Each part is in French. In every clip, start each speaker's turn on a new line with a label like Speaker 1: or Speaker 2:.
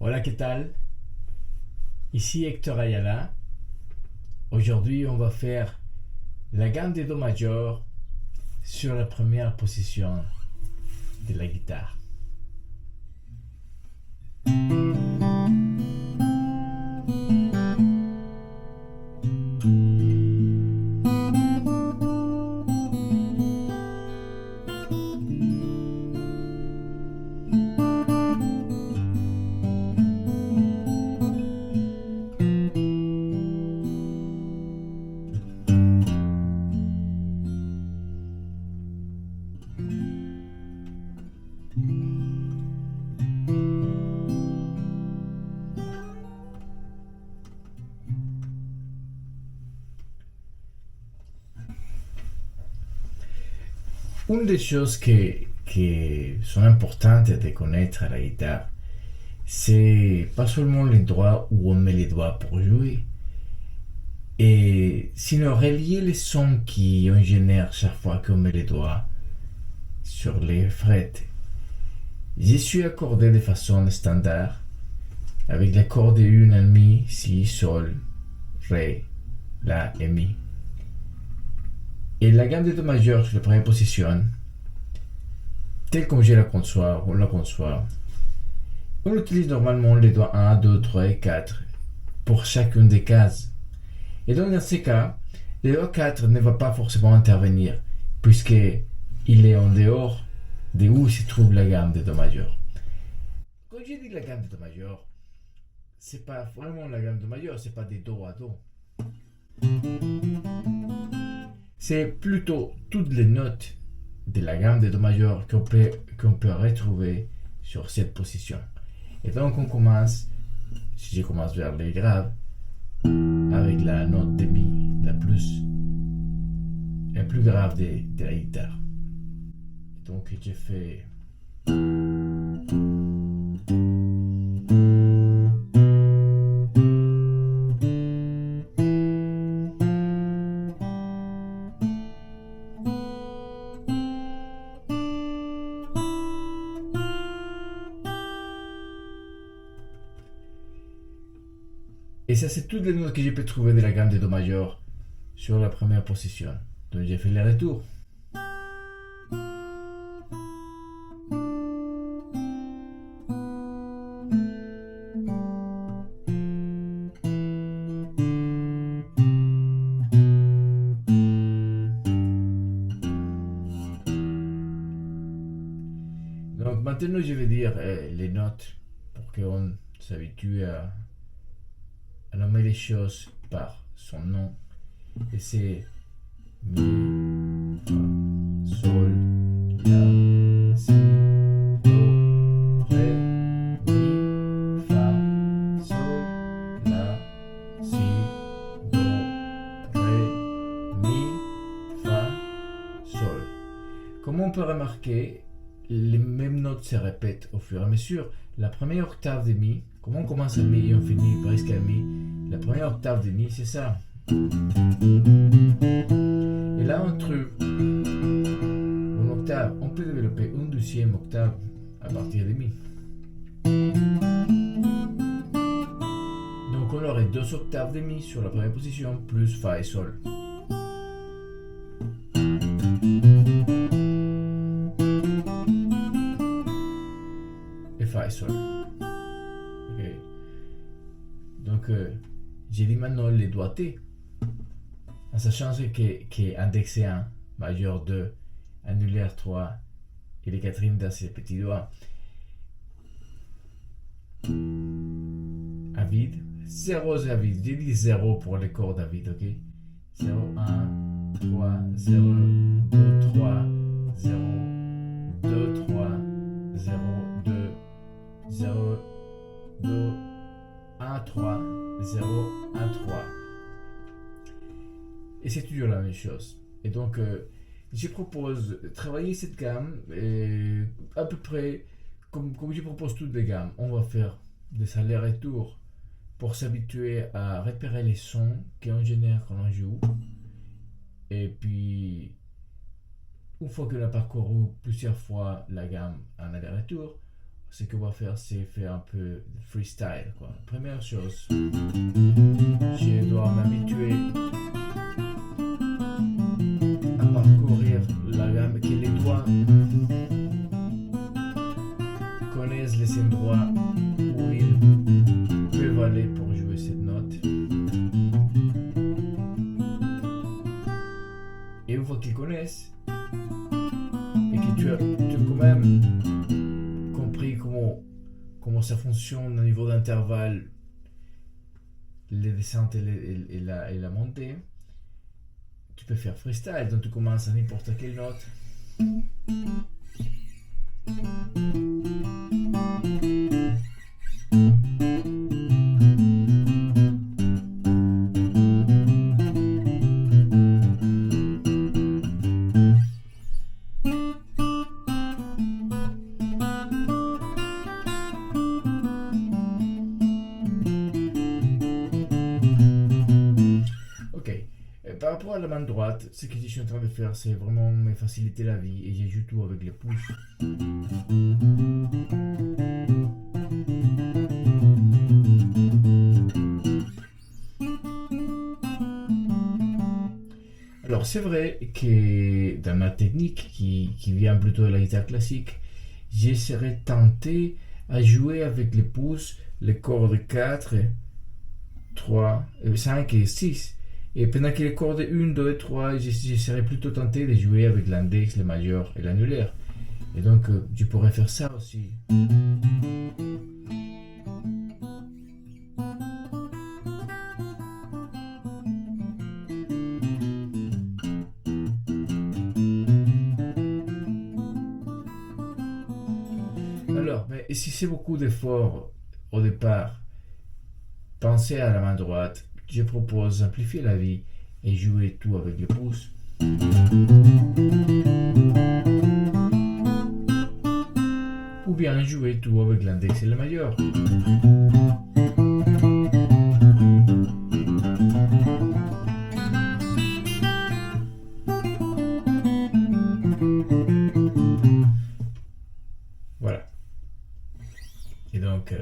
Speaker 1: Hola, ¿qué tal? Ici Hector Ayala. Aujourd'hui, on va faire la gamme des Do majeur sur la première position de la guitare. Une des choses qui sont importantes de connaître à la guitare, c'est pas seulement l'endroit où on met les doigts pour jouer, et sinon relier les sons qu'on génère chaque fois qu'on met les doigts sur les frettes. Je suis accordé de façon standard, avec l'accord de 1,5, Si, Sol, Ré, La et Mi. Et la gamme de Do majeur sur la première position, telle comme je la conçois, on utilise normalement les doigts 1, 2, 3 et 4 pour chacune des cases. Et donc dans ces cas, le doigt 4 ne va pas forcément intervenir, puisqu'il est en dehors de où se trouve la gamme de Do majeur. Quand je dis la gamme de Do majeur, c'est pas vraiment la gamme de Do majeur, c'est pas des Do à Do. C'est plutôt toutes les notes de la gamme de Do majeur qu'on peut retrouver sur cette position. Et donc on commence, si je commence vers les graves, avec la note de Mi, la plus grave de la guitare. Et donc je fais... Et ça, c'est toutes les notes que je peux trouver de la gamme de Do majeur sur la première position. Donc j'ai fait le retour. Donc maintenant, je vais dire les notes pour qu'on s'habitue à nommer les choses par son nom. Et c'est Mi, Fa, Sol, La, Si, Do, Ré, Mi, Fa, Sol, La, Si, Do, Ré, Mi, Fa, Sol. Comme on peut remarquer, les mêmes notes se répètent au fur et à mesure. La première octave de Mi, comme on commence à Mi et on finit presque à Mi, la première octave de Mi, c'est ça. Et là, on trouve une octave. On peut développer une deuxième octave à partir de Mi. Donc, on aurait deux octaves de Mi sur la première position, plus Fa et Sol. Et Fa et Sol. Okay. Donc, j'ai dit maintenant les doigtés, en sachant que indexé 1, majeur 2, annulaire 3 et les quatrièmes dans ces petits doigts. À vide, 0 à vide, j'ai dit 0 pour les cordes à vide, ok? 0, 1, 3, 0, 2, 3, 0, 2, 3, 0, 2, 0, 2, 1, 3, 0, 1, 3. Et c'est toujours la même chose. Et donc, je propose de travailler cette gamme à peu près comme je propose toutes les gammes. On va faire des allers-retours pour s'habituer à repérer les sons qu'on génère quand on joue. Et puis, une fois qu'on a parcouru plusieurs fois la gamme en aller-retour, ce qu'on va faire, c'est faire un peu de freestyle, quoi. Première chose, je dois m'habituer à parcourir la gamme, que les doigts connaissent les endroits où ils peuvent aller pour jouer cette note. Et une fois qu'ils connaissent, et que tu as quand même compris comment ça fonctionne au niveau d'intervalle, les descentes et la montée, tu peux faire freestyle. Donc tu commences à n'importe quelle note. Ok. Par rapport à la main droite, ce que je suis en train de faire, c'est vraiment me faciliter la vie et je joue tout avec les pouces. Alors c'est vrai que dans ma technique qui vient plutôt de la guitare classique, je serais tenté à jouer avec les pouces les cordes 4, 3, 5 et 6. Et pendant que les cordes 1, 2 et 3, je serais plutôt tenté de jouer avec l'index, le majeur et l'annulaire. Et donc je pourrais faire ça aussi. Alors, mais si c'est beaucoup d'efforts au départ, pensez à la main droite. Je propose d'amplifier la vie et jouer tout avec les pouces. Ou bien jouer tout avec l'index et le majeur. Voilà. Et donc,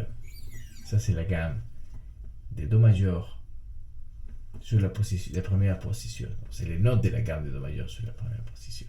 Speaker 1: ça c'est la gamme des Do majeur sur la première position. C'est les notes de la gamme des Do majeur sur la première position.